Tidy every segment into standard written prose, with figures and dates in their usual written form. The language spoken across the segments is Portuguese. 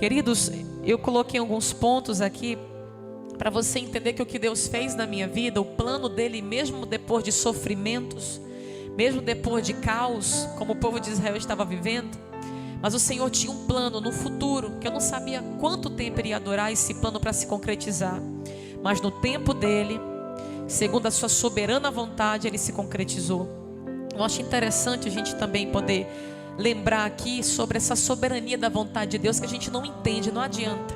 Queridos, eu coloquei alguns pontos aqui para você entender que o que Deus fez na minha vida, o plano dele, mesmo depois de sofrimentos, mesmo depois de caos, como o povo de Israel estava vivendo, mas o Senhor tinha um plano no futuro, que eu não sabia quanto tempo iria durar esse plano para se concretizar, mas no tempo dele, segundo a sua soberana vontade, ele se concretizou. Eu acho interessante a gente também poder lembrar aqui sobre essa soberania da vontade de Deus, que a gente não entende, não adianta.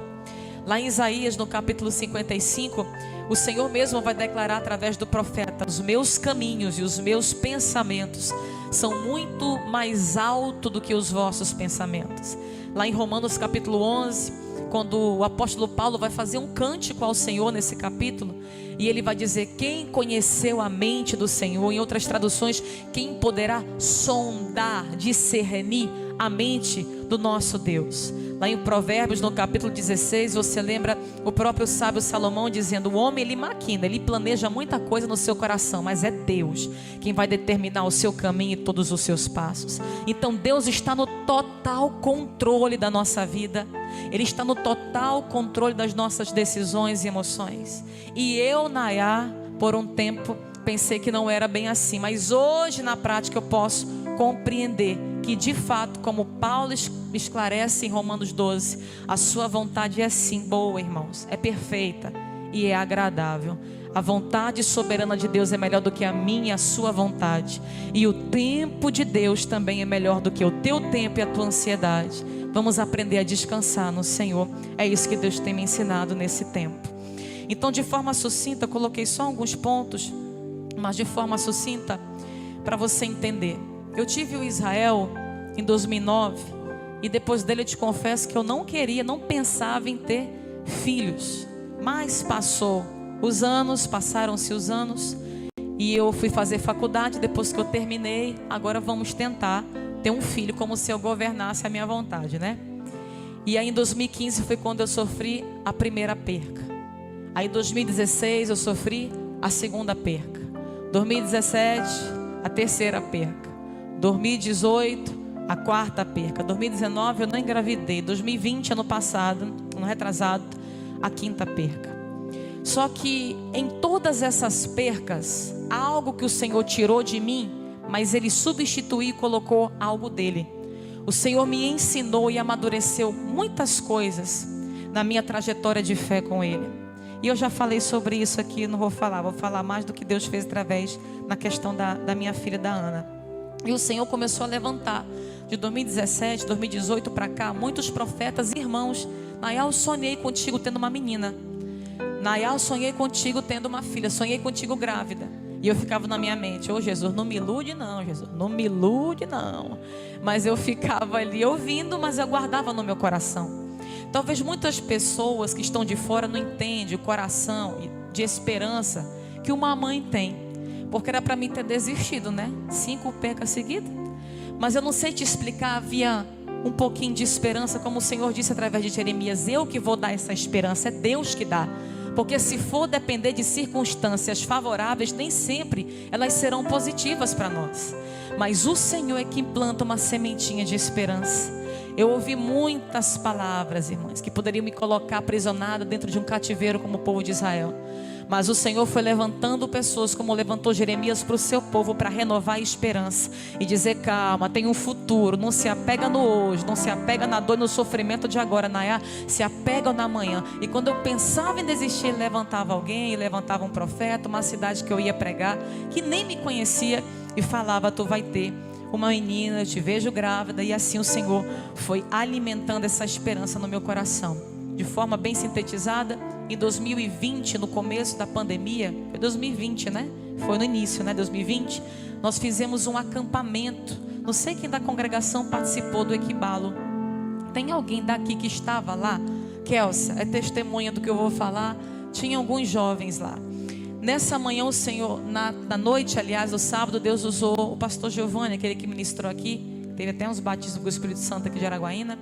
Lá em Isaías, no capítulo 55, o Senhor mesmo vai declarar através do profeta: os meus caminhos e os meus pensamentos são muito mais altos do que os vossos pensamentos. Lá em Romanos capítulo 11, quando o apóstolo Paulo vai fazer um cântico ao Senhor nesse capítulo, e ele vai dizer: quem conheceu a mente do Senhor? Em outras traduções, quem poderá sondar, discernir a mente do nosso Deus? Lá em Provérbios, no capítulo 16, você lembra o próprio sábio Salomão dizendo: o homem, ele maquina, ele planeja muita coisa no seu coração, mas é Deus quem vai determinar o seu caminho e todos os seus passos. Então Deus está no total controle da nossa vida, Ele está no total controle das nossas decisões e emoções. E eu, Nayá, por um tempo pensei que não era bem assim, mas hoje na prática eu posso compreender que de fato, como Paulo esclarece em Romanos 12, a sua vontade é sim boa, irmãos, é perfeita e é agradável. A vontade soberana de Deus é melhor do que a minha e a sua vontade, e o tempo de Deus também é melhor do que o teu tempo e a tua ansiedade. Vamos aprender a descansar no Senhor. É isso que Deus tem me ensinado nesse tempo. Então, de forma sucinta, coloquei só alguns pontos, mas de forma sucinta, para você entender. Eu tive o Israel em 2009, e depois dele eu te confesso que eu não queria, não pensava em ter filhos. Mas passaram-se os anos, e eu fui fazer faculdade. Depois que eu terminei, agora vamos tentar ter um filho, como se eu governasse a minha vontade, né? E aí em 2015 foi quando eu sofri a primeira perca. Aí em 2016 eu sofri a segunda perca. 2017 a terceira perca. 2018 a quarta perca. 2019 eu não engravidei. 2020, ano passado, ano retrasado, a quinta perca. Só que em todas essas percas, algo que o Senhor tirou de mim, mas Ele substituiu e colocou algo dele. O Senhor me ensinou e amadureceu muitas coisas na minha trajetória de fé com Ele. E eu já falei sobre isso aqui, não vou falar mais do que Deus fez através na questão da minha filha, da Ana. E o Senhor começou a levantar de 2017, 2018 para cá, muitos profetas e irmãos. Nayá, eu sonhei contigo tendo uma menina. Nayá, eu sonhei contigo tendo uma filha. Sonhei contigo grávida. E eu ficava na minha mente: ô Jesus, não me ilude não, Jesus, não me ilude não. Mas eu ficava ali ouvindo, mas eu guardava no meu coração. Talvez muitas pessoas que estão de fora não entendem o coração de esperança que uma mãe tem. Porque era para mim ter desistido, né? 5 percas seguidas. Mas eu não sei te explicar, havia um pouquinho de esperança, como o Senhor disse através de Jeremias: eu que vou dar essa esperança, é Deus que dá. Porque se for depender de circunstâncias favoráveis, nem sempre elas serão positivas para nós. Mas o Senhor é que implanta uma sementinha de esperança. Eu ouvi muitas palavras, irmãs, que poderiam me colocar aprisionada dentro de um cativeiro como o povo de Israel. Mas o Senhor foi levantando pessoas, como levantou Jeremias para o seu povo, para renovar a esperança e dizer: calma, tem um futuro. Não se apega no hoje, não se apega na dor e no sofrimento de agora, Nayá, se apega na manhã. E quando eu pensava em desistir, ele levantava alguém, levantava um profeta, uma cidade que eu ia pregar, que nem me conhecia, e falava: tu vai ter uma menina, eu te vejo grávida. E assim o Senhor foi alimentando essa esperança no meu coração. De forma bem sintetizada, em 2020, no começo da pandemia, foi 2020, né? Foi no início, né? 2020, nós fizemos um acampamento. Não sei quem da congregação participou do Equibalo. Tem alguém daqui que estava lá? Kelsa, é testemunha do que eu vou falar. Tinha alguns jovens lá. Nessa manhã o Senhor, na noite, aliás, no sábado, Deus usou o pastor Giovanni, aquele que ministrou aqui. Teve até uns batismos com o Espírito Santo aqui de Araguaína.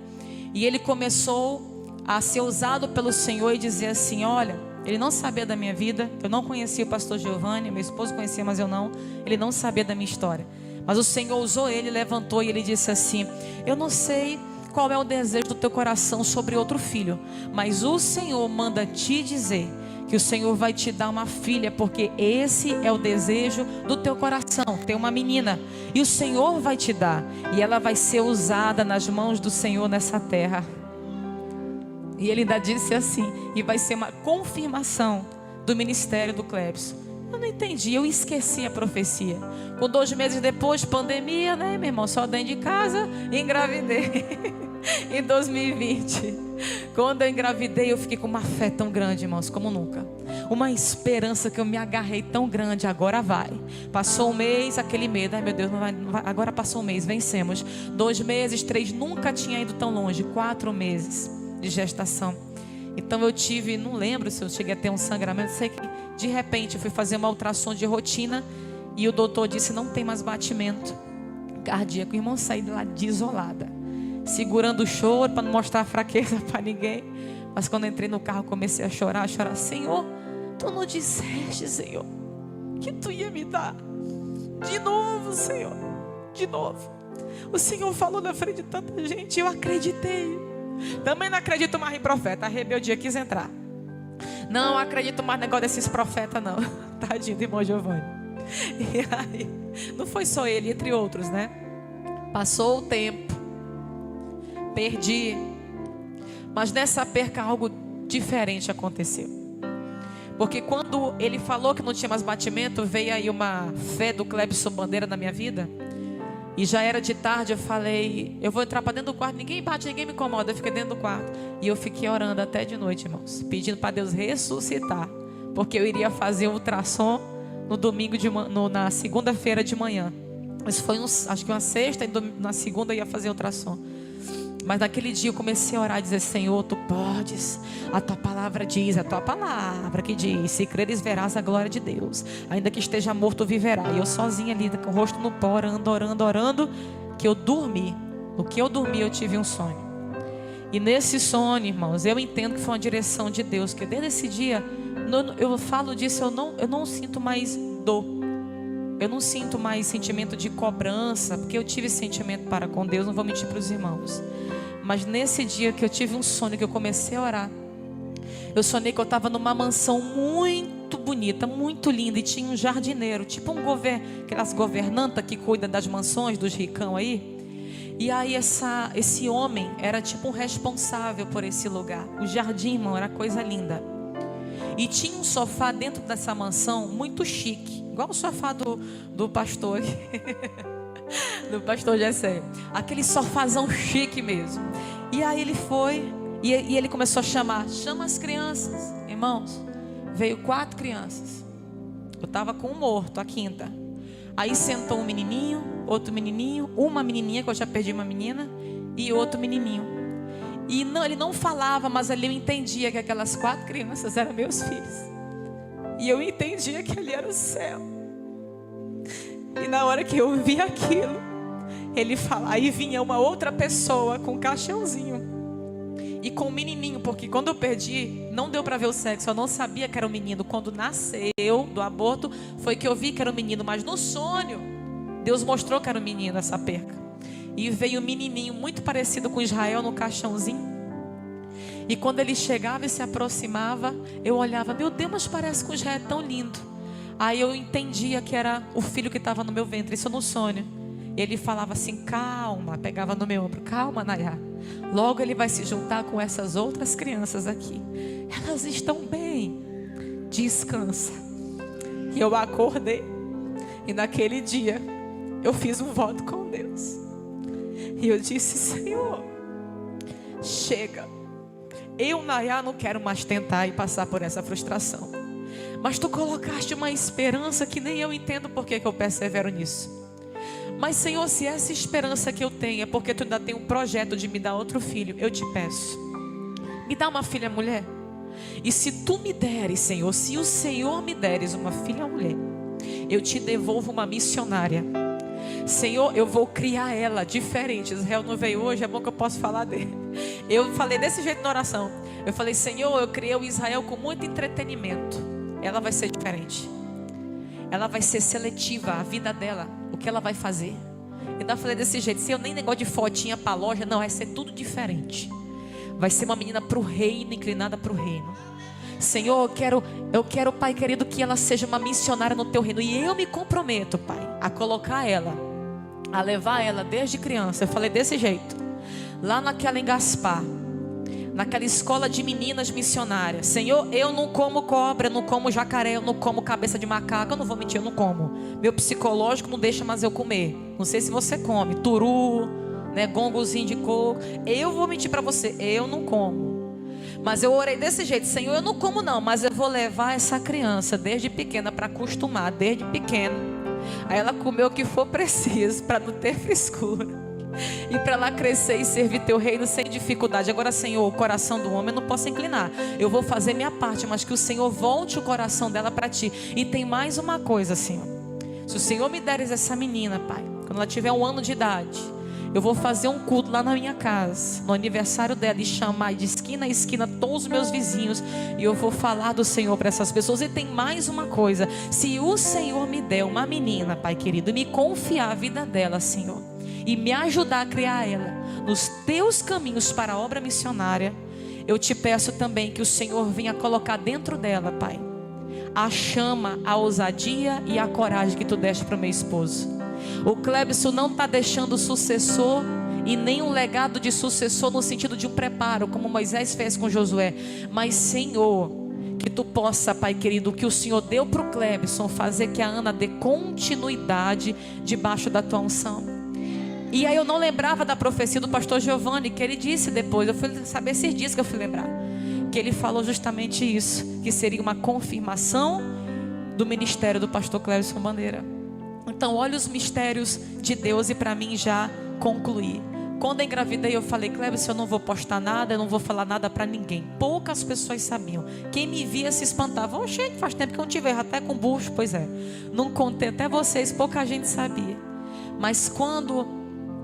E ele começou a ser usado pelo Senhor e dizer assim: olha, ele não sabia da minha vida, eu não conhecia o pastor Giovanni, meu esposo conhecia, mas eu não. Ele não sabia da minha história, mas o Senhor usou ele, levantou e ele disse assim: eu não sei qual é o desejo do teu coração sobre outro filho, mas o Senhor manda te dizer que o Senhor vai te dar uma filha, porque esse é o desejo do teu coração. Tem uma menina e o Senhor vai te dar, e ela vai ser usada nas mãos do Senhor nessa terra. E ele ainda disse assim, e vai ser uma confirmação do ministério do Clebson. Eu não entendi, eu esqueci a profecia. Com 2 meses depois, pandemia, né, meu irmão? Só dentro de casa, engravidei. Em 2020. Quando eu engravidei, eu fiquei com uma fé tão grande, irmãos, como nunca. Uma esperança que eu me agarrei tão grande, agora vai. Passou um mês, aquele medo, ai meu Deus, não vai. Agora passou um mês, vencemos. 2 meses, 3, nunca tinha ido tão longe. 4 meses de gestação. Então eu tive, não lembro se eu cheguei a ter um sangramento, sei que de repente eu fui fazer uma ultrassom de rotina e o doutor disse, não tem mais batimento cardíaco. O irmão saiu de lá desolada, segurando o choro para não mostrar fraqueza para ninguém. Mas quando entrei no carro comecei a chorar, Senhor, tu não disseste, Senhor, que tu ia me dar de novo, Senhor, de novo. O Senhor falou na frente de tanta gente, eu acreditei. Também não acredito mais em profeta. A rebeldia quis entrar. Não acredito mais no negócio desses profetas, não. Tadinho do irmão Giovanni. E aí, não foi só ele, entre outros, né? Passou o tempo, perdi, mas nessa perca algo diferente aconteceu. Porque quando ele falou que não tinha mais batimento, veio aí uma fé do Clebson Bandeira na minha vida. E já era de tarde, eu falei, eu vou entrar para dentro do quarto, ninguém bate, ninguém me incomoda. Eu fiquei dentro do quarto e eu fiquei orando até de noite, irmãos, pedindo para Deus ressuscitar, porque eu iria fazer um ultrassom no domingo na segunda-feira de manhã. Isso foi acho que uma sexta, e na segunda eu ia fazer ultrassom. Mas naquele dia eu comecei a orar e dizer, Senhor, tu podes, a tua palavra diz, a tua palavra que diz, se creres verás a glória de Deus, ainda que esteja morto viverá. E eu sozinha ali com o rosto no pó, orando, que eu dormi. No que eu dormi eu tive um sonho. E nesse sonho, irmãos, eu entendo que foi uma direção de Deus, que desde esse dia, eu falo disso, eu não sinto mais dor. Eu não sinto mais sentimento de cobrança, porque eu tive sentimento para com Deus, não vou mentir para os irmãos. Mas nesse dia que eu tive um sonho, que eu comecei a orar, eu sonhei que eu estava numa mansão muito bonita, muito linda, e tinha um jardineiro, tipo aquelas governantas que cuidam das mansões dos ricão aí. E aí esse homem era tipo um responsável por esse lugar. O jardim, irmão, era coisa linda. E tinha um sofá dentro dessa mansão muito chique, igual o sofá do pastor aqui. Do pastor Jessé. Aquele sofazão chique mesmo. E aí ele foi e ele começou a chama as crianças. Irmãos, veio 4 crianças. Eu estava com um morto, a quinta. Aí sentou um menininho, outro menininho, uma menininha, que eu já perdi uma menina, e outro menininho. E não, ele não falava, mas ali eu entendia que aquelas 4 crianças eram meus filhos. E eu entendia que ali era o céu. E na hora que eu vi aquilo, ele fala, aí vinha uma outra pessoa com um caixãozinho e com um menininho, porque quando eu perdi, não deu para ver o sexo, eu não sabia que era um menino. Quando nasceu do aborto, foi que eu vi que era um menino, mas no sonho, Deus mostrou que era um menino essa perca. E veio um menininho muito parecido com Israel no caixãozinho. E quando ele chegava e se aproximava, eu olhava, meu Deus, mas parece com Israel, é tão lindo. Aí eu entendia que era o filho que estava no meu ventre, isso no sonho. Ele falava assim, calma, pegava no meu ombro, calma, Nayá. Logo ele vai se juntar com essas outras crianças aqui. Elas estão bem, descansa. E eu acordei. E naquele dia, eu fiz um voto com Deus. E eu disse, Senhor, chega. Eu, Nayá, não quero mais tentar e passar por essa frustração. Mas tu colocaste uma esperança que nem eu entendo porque que eu persevero nisso. Mas Senhor, se essa esperança que eu tenho é porque tu ainda tem um projeto de me dar outro filho, eu te peço, me dá uma filha mulher. E se tu me deres, Senhor, se o Senhor me deres uma filha mulher, eu te devolvo uma missionária. Senhor, eu vou criar ela diferente. Israel não veio hoje, é bom que eu posso falar dele. Eu falei desse jeito na oração. Eu falei, Senhor, eu criei o Israel com muito entretenimento. Ela vai ser diferente. Ela vai ser seletiva, a vida dela, o que ela vai fazer. Ainda falei desse jeito: se eu nem negócio de fotinha para loja, não, vai ser tudo diferente. Vai ser uma menina para o reino, inclinada para o reino. Senhor, eu quero, Pai querido, que ela seja uma missionária no teu reino. E eu me comprometo, Pai, a colocar ela, a levar ela desde criança. Eu falei desse jeito, lá naquela em Gaspar, naquela escola de meninas missionárias. Senhor, eu não como cobra, eu não como jacaré, eu não como cabeça de macaco. Eu não vou mentir, eu não como. Meu psicológico não deixa mais eu comer. Não sei se você come turu, né, gongozinho de coco. Eu vou mentir para você, eu não como. Mas eu orei desse jeito: Senhor, eu não como não, mas eu vou levar essa criança desde pequena para acostumar, desde pequena. Aí ela comeu o que for preciso para não ter frescura, e para ela crescer e servir teu reino sem dificuldade. Agora, Senhor, o coração do homem eu não posso inclinar. Eu vou fazer minha parte, mas que o Senhor volte o coração dela para ti. E tem mais uma coisa, Senhor: se o Senhor me deres essa menina, Pai, quando ela tiver 1 ano de idade, eu vou fazer um culto lá na minha casa, no aniversário dela, e chamar de esquina a esquina todos os meus vizinhos, e eu vou falar do Senhor para essas pessoas. E tem mais uma coisa: se o Senhor me der uma menina, Pai querido, e me confiar a vida dela, Senhor, e me ajudar a criar ela nos teus caminhos para a obra missionária, eu te peço também que o Senhor venha colocar dentro dela, Pai, a chama, a ousadia e a coragem que tu deste para o meu esposo. O Clebson não está deixando sucessor, e nem um legado de sucessor no sentido de um preparo, como Moisés fez com Josué. Mas, Senhor, que tu possa, Pai querido, que o Senhor deu para o Clebson, fazer que a Ana dê continuidade debaixo da tua unção. E aí eu não lembrava da profecia do pastor Giovanni, que ele disse depois. Eu fui saber esses dias que eu fui lembrar, que ele falou justamente isso, que seria uma confirmação do ministério do pastor Clebson Bandeira. Então, olha os mistérios de Deus. E para mim já concluir, quando eu engravidei, eu falei: Clebson, eu não vou postar nada, eu não vou falar nada para ninguém. Poucas pessoas sabiam. Quem me via se espantava: oh, gente, faz tempo que eu não te vejo, até com bucho. Pois é, não contei até vocês, pouca gente sabia. Mas quando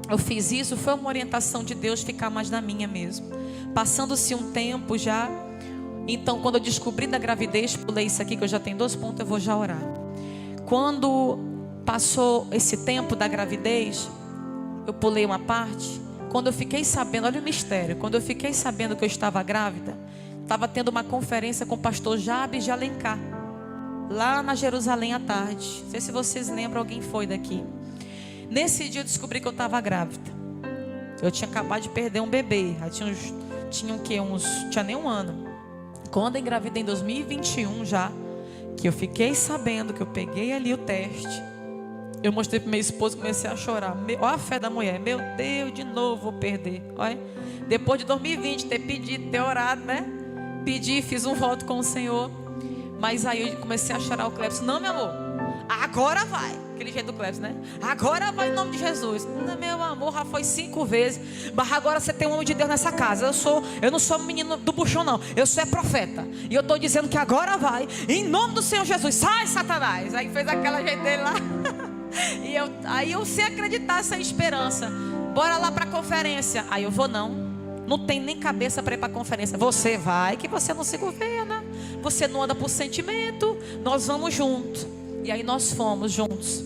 eu fiz isso, foi uma orientação de Deus ficar mais na minha mesmo. Passando-se um tempo já, então quando eu descobri da gravidez, pulei isso aqui que eu já tenho 2 pontos, eu vou já orar. Quando passou esse tempo da gravidez, eu pulei uma parte. Quando eu fiquei sabendo, olha o mistério, quando eu fiquei sabendo que eu estava grávida, estava tendo uma conferência com o pastor Jabes de Alencar, lá na Jerusalém à tarde. Não sei se vocês lembram, alguém foi daqui. Nesse dia eu descobri que eu estava grávida. Eu tinha acabado de perder um bebê, tinha nem 1 ano. Quando eu engravidei em 2021 já, que eu fiquei sabendo que eu peguei ali o teste, eu mostrei para minha esposa, comecei a chorar. Olha a fé da mulher: meu Deus, de novo vou perder. Olha, depois de 2020 ter pedido, ter orado, né? Pedi, fiz um voto com o Senhor. Mas aí eu comecei a chorar. O Clebson: não, meu amor, agora vai. Aquele jeito do Clebson, né? Agora vai em nome de Jesus. Não, meu amor, já foi 5 vezes. Mas agora você tem um homem de Deus nessa casa. Eu não sou menino do buchão, não. Eu sou profeta. E eu estou dizendo que agora vai, em nome do Senhor Jesus. Sai, Satanás. Aí fez aquela jeito dele lá. E aí eu sem acreditar, sem esperança. Bora lá para a conferência. Aí eu vou: não tem nem cabeça para ir para a conferência. Você vai, que você não se governa, você não anda por sentimento, nós vamos juntos. E aí nós fomos juntos,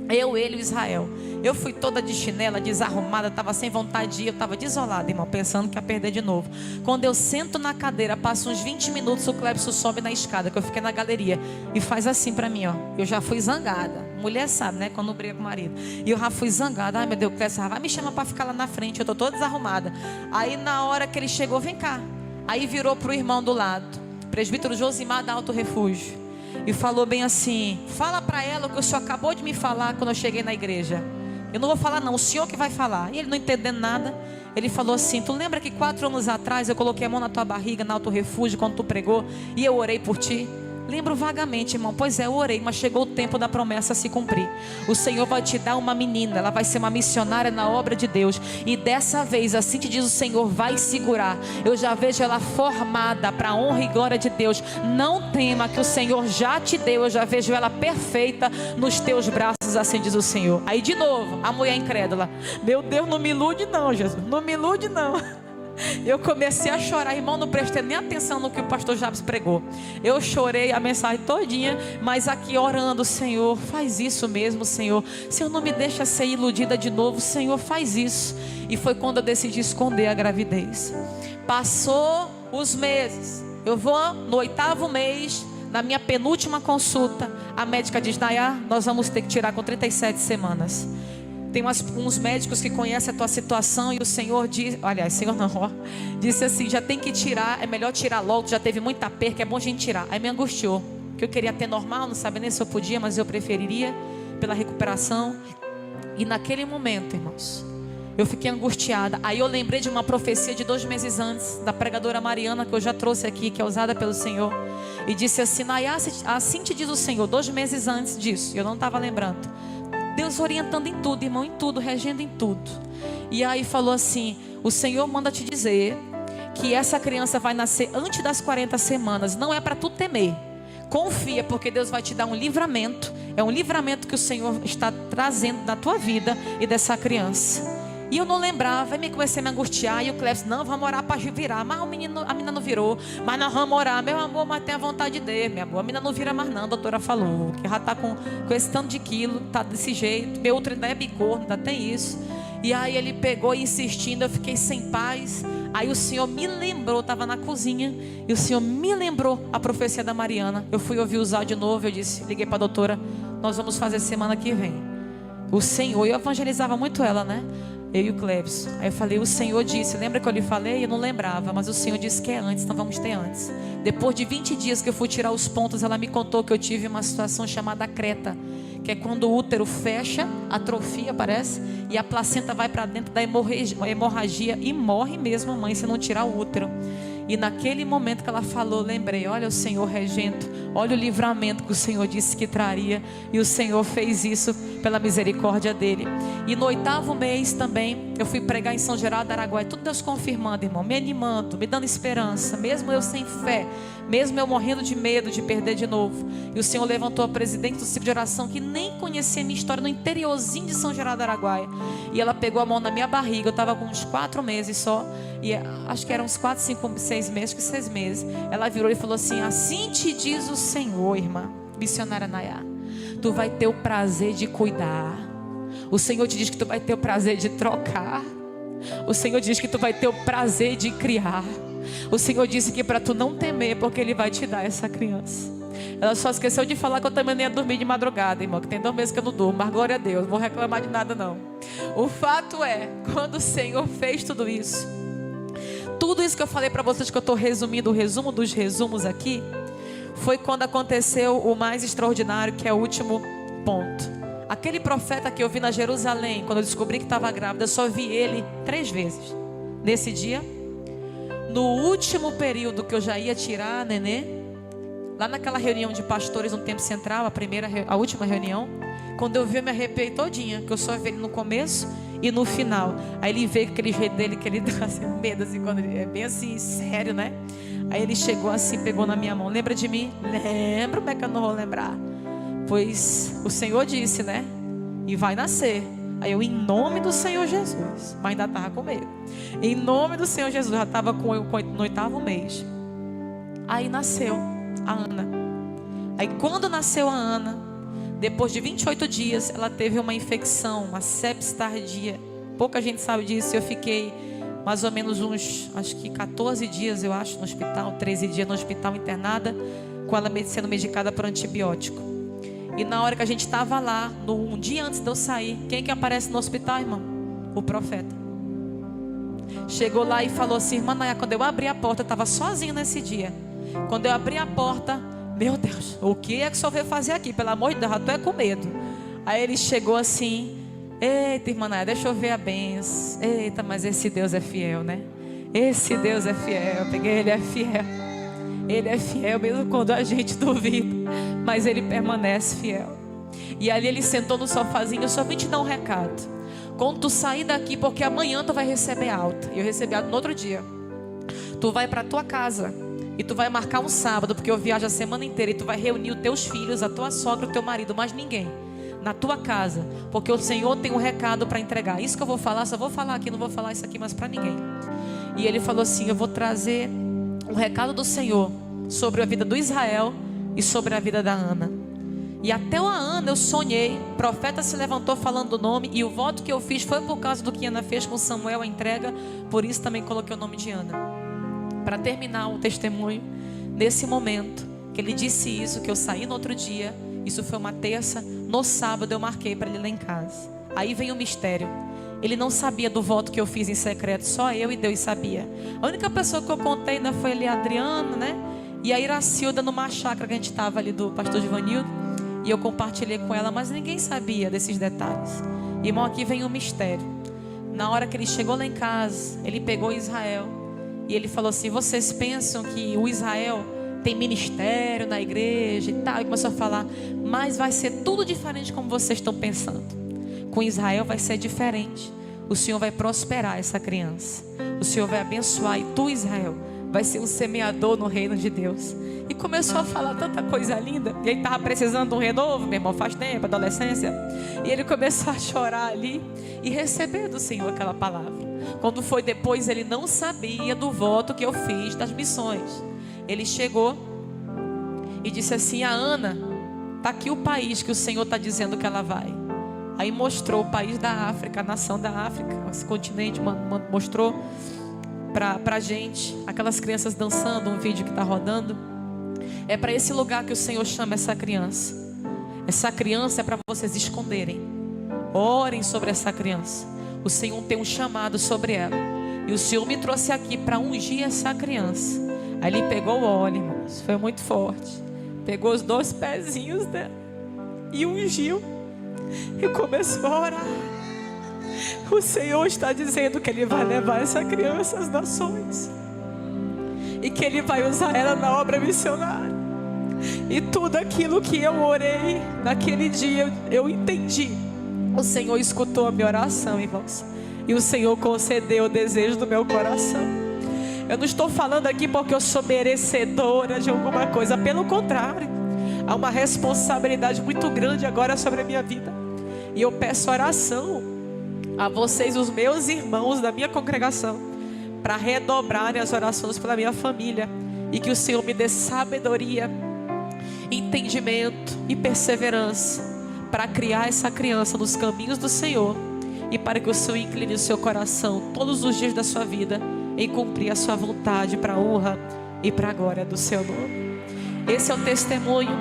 eu, ele e Israel. Eu fui toda de chinela, desarrumada, estava sem vontade de ir. Eu estava desolada, irmão, pensando que ia perder de novo. Quando eu sento na cadeira, passa uns 20 minutos, o Clebson sobe na escada, que eu fiquei na galeria, e faz assim para mim, ó. Eu já fui zangada. Mulher sabe, né, quando briga com o marido. E eu já fui zangada. Ai, meu Deus, o Clebson vai me chamar para ficar lá na frente, eu estou toda desarrumada. Aí na hora que ele chegou: vem cá. Aí virou para o irmão do lado, presbítero Josimar da Alto Refúgio, e falou bem assim: fala para ela o que o senhor acabou de me falar quando eu cheguei na igreja. Eu não vou falar não, o senhor que vai falar. E ele não entendendo nada, ele falou assim: tu lembra que 4 anos atrás eu coloquei a mão na tua barriga, na Alto Refúgio, quando tu pregou, e eu orei por ti? Lembro vagamente, irmão. Pois é, eu orei, mas chegou o tempo da promessa se cumprir. O Senhor vai te dar uma menina, ela vai ser uma missionária na obra de Deus. E dessa vez, assim te diz o Senhor, vai segurar. Eu já vejo ela formada para a honra e glória de Deus. Não tema, que o Senhor já te deu. Eu já vejo ela perfeita nos teus braços, assim diz o Senhor. Aí de novo, a mulher incrédula: meu Deus, não me ilude não, Jesus, não me ilude não. Eu comecei a chorar, irmão, não prestei nem atenção no que o pastor Jabes pregou. Eu chorei a mensagem todinha, mas aqui orando: Senhor, faz isso mesmo, Senhor. Senhor, não me deixa ser iludida de novo, Senhor, faz isso. E foi quando eu decidi esconder a gravidez. Passou os meses, eu vou no 8º mês, na minha penúltima consulta, a médica diz: Nayá, nós vamos ter que tirar com 37 semanas. Tem uns médicos que conhecem a tua situação, e o Senhor diz, aliás, Senhor não, ó, disse assim: já tem que tirar, é melhor tirar logo, já teve muita perca, é bom a gente tirar. Aí me angustiou, que eu queria ter normal, não sabia nem se eu podia, mas eu preferiria pela recuperação. E naquele momento, irmãos, eu fiquei angustiada. Aí eu lembrei de uma profecia de 2 meses antes, da pregadora Mariana, que eu já trouxe aqui, que é usada pelo Senhor, e disse assim: Nayá, assim te diz o Senhor, 2 meses antes disso, eu não estava lembrando. Deus orientando em tudo, irmão, em tudo, regendo em tudo. E aí falou assim: o Senhor manda te dizer que essa criança vai nascer antes das 40 semanas. Não é para tu temer, confia, porque Deus vai te dar um livramento. É um livramento que o Senhor está trazendo na tua vida e dessa criança. E eu não lembrava, aí comecei a me angustiar. E o Cleves: não, vamos orar para virar. Mas a menina não virou. Mas nós vamos orar, meu amor, mas tem a vontade dele, meu amor. A menina não vira mais não, a doutora falou, que já está com esse tanto de quilo, está desse jeito. Meu outro ainda é bicorno, ainda tem isso. E aí ele pegou insistindo, eu fiquei sem paz. Aí o Senhor me lembrou, estava na cozinha, e o Senhor me lembrou a profecia da Mariana. Eu fui ouvir usar de novo, eu disse, liguei para a doutora: nós vamos fazer semana que vem. O Senhor, eu evangelizava muito ela, né? Eu e o Cleves. Aí eu falei: o Senhor disse, lembra que eu lhe falei? Eu não lembrava, mas o Senhor disse que é antes, então vamos ter antes. Depois de 20 dias que eu fui tirar os pontos, ela me contou que eu tive uma situação chamada creta, que é quando o útero fecha, atrofia, parece, e a placenta vai para dentro da hemorragia e morre mesmo a mãe se não tirar o útero. E naquele momento que ela falou, lembrei: olha o Senhor regendo, olha o livramento que o Senhor disse que traria. E o Senhor fez isso pela misericórdia dele. E no 8º mês também, eu fui pregar em São Geraldo do Araguaia. Tudo Deus confirmando, irmão, me animando, me dando esperança. Mesmo eu sem fé, mesmo eu morrendo de medo de perder de novo. E o Senhor levantou a presidente do ciclo de oração, que nem conhecia a minha história, no interiorzinho de São Geraldo do Araguaia. E ela pegou a mão na minha barriga, eu estava com uns 4 meses só. E acho que eram uns 4, 5, 6 meses, que 6 meses. Ela virou e falou assim: assim te diz o Senhor, irmã missionária Nayá, tu vai ter o prazer de cuidar. O Senhor te diz que tu vai ter o prazer de trocar. O Senhor diz que tu vai ter o prazer de criar. O Senhor disse que para tu não temer, porque Ele vai te dar essa criança. Ela só esqueceu de falar que eu também nem ia dormir de madrugada, irmão, que tem 2 meses que eu não durmo, mas glória a Deus, não vou reclamar de nada não. O fato é, quando o Senhor fez tudo isso que eu falei para vocês, que eu estou resumindo, o resumo dos resumos aqui, foi quando aconteceu o mais extraordinário, que é o último ponto. Aquele profeta que eu vi na Jerusalém, quando eu descobri que estava grávida, eu só vi ele 3 vezes. Nesse dia, no último período que eu já ia tirar a nenê, lá naquela reunião de pastores no Tempo Central, a última reunião, quando eu vi, eu me arrepiei todinha, que eu só vi ele no começo e no final. Aí ele veio com aquele jeito dele, que ele dá assim, medo, assim, quando ele é bem assim, sério, né? Aí ele chegou assim, pegou na minha mão: lembra de mim? Lembro, como é que eu não vou lembrar? Pois o Senhor disse, né? E vai nascer. Aí eu, em nome do Senhor Jesus, mas ainda estava com medo. Em nome do Senhor Jesus, já estava no 8º mês. Aí nasceu a Ana. Aí quando nasceu a Ana, depois de 28 dias, ela teve uma infecção, uma sepsis tardia. Pouca gente sabe disso. Eu fiquei mais ou menos uns, acho que 14 dias, eu acho, no hospital, 13 dias no hospital, internada, com ela sendo medicada por antibiótico. E na hora que a gente estava lá, um dia antes de eu sair, quem que aparece no hospital, irmão? O profeta. Chegou lá e falou assim: irmã Nayá, quando eu abri a porta, eu estava sozinha nesse dia. Quando eu abri a porta, meu Deus, o que é que o senhor veio fazer aqui? Pelo amor de Deus, eu tô com medo. Aí ele chegou assim: eita, irmã Nayá, deixa eu ver a benção. Eita, mas esse Deus é fiel, né? Esse Deus é fiel. Eu peguei, Ele é fiel. Ele é fiel mesmo quando a gente duvida, mas Ele permanece fiel. E ali ele sentou no sofazinho: eu só vim te dar um recado. Quando tu sair daqui, porque amanhã tu vai receber alta. E eu recebi alta no outro dia. Tu vai para tua casa e tu vai marcar um sábado, porque eu viajo a semana inteira, e tu vai reunir os teus filhos, a tua sogra, o teu marido, mais ninguém. na tua casa, porque o Senhor tem um recado para entregar. Isso que eu vou falar, só vou falar aqui, não vou falar isso aqui mais para ninguém. E ele falou assim: eu vou trazer um recado do Senhor sobre a vida do Israel e sobre a vida da Ana. E até a Ana eu sonhei, o profeta se levantou falando o nome, e o voto que eu fiz foi por causa do que Ana fez com Samuel, a entrega. Por isso também coloquei o nome de Ana. Para terminar o testemunho, nesse momento que ele disse isso, que eu saí no outro dia, isso foi uma terça, no sábado eu marquei para ele lá em casa. Aí vem o mistério. Ele não sabia do voto que eu fiz em secreto, só eu e Deus sabia. A única pessoa que eu contei ainda foi ali a Adriana, né? E a Iracilda, numa chácara que a gente estava ali do pastor Givanildo. E eu compartilhei com ela, mas ninguém sabia desses detalhes. Irmão, aqui vem um mistério. Na hora que ele chegou lá em casa, ele pegou Israel e ele falou assim: vocês pensam que o Israel tem ministério na igreja e tal? E começou a falar: mas vai ser tudo diferente como vocês estão pensando. Com Israel vai ser diferente. O Senhor vai prosperar essa criança. O Senhor vai abençoar, e tu, Israel, vai ser um semeador no reino de Deus. E começou a falar tanta coisa linda. E ele estava precisando de um renovo, meu irmão, faz tempo, adolescência. E ele começou a chorar ali e receber do Senhor aquela palavra. Quando foi depois, ele não sabia do voto que eu fiz das missões. Ele chegou e disse assim: a Ana, está aqui o país que o Senhor está dizendo que ela vai. Aí mostrou o país da África, a nação da África, esse continente, mostrou para a gente, aquelas crianças dançando, um vídeo que está rodando. É para esse lugar que o Senhor chama essa criança. Essa criança é para vocês esconderem. Orem sobre essa criança. O Senhor tem um chamado sobre ela. E o Senhor me trouxe aqui para ungir essa criança. Aí ele pegou o óleo, irmãos, foi muito forte. Pegou os 2 pezinhos dela e ungiu. E começou a orar. O Senhor está dizendo que Ele vai levar essa criança às nações. E que Ele vai usar ela na obra missionária. E tudo aquilo que eu orei naquele dia, eu entendi. O Senhor escutou a minha oração, irmãos. E o Senhor concedeu o desejo do meu coração. Eu não estou falando aqui porque eu sou merecedora de alguma coisa. Pelo contrário, há uma responsabilidade muito grande agora sobre a minha vida. E eu peço oração a vocês, os meus irmãos da minha congregação, para redobrarem as orações pela minha família. E que o Senhor me dê sabedoria, entendimento e perseverança para criar essa criança nos caminhos do Senhor. E para que o Senhor incline o seu coração todos os dias da sua vida em cumprir a sua vontade, para a honra e para a glória do seu nome. Esse é o testemunho.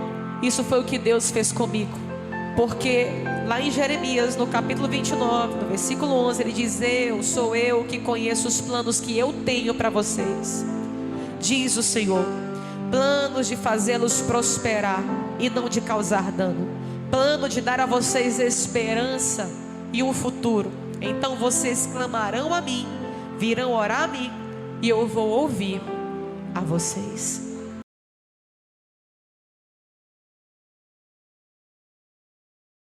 Isso foi o que Deus fez comigo. Porque lá em Jeremias, no capítulo 29, no versículo 11, ele diz: sou eu que conheço os planos que eu tenho para vocês, diz o Senhor, planos de fazê-los prosperar e não de causar dano, plano de dar a vocês esperança e um futuro. Então vocês clamarão a mim, virão orar a mim, e eu vou ouvir a vocês.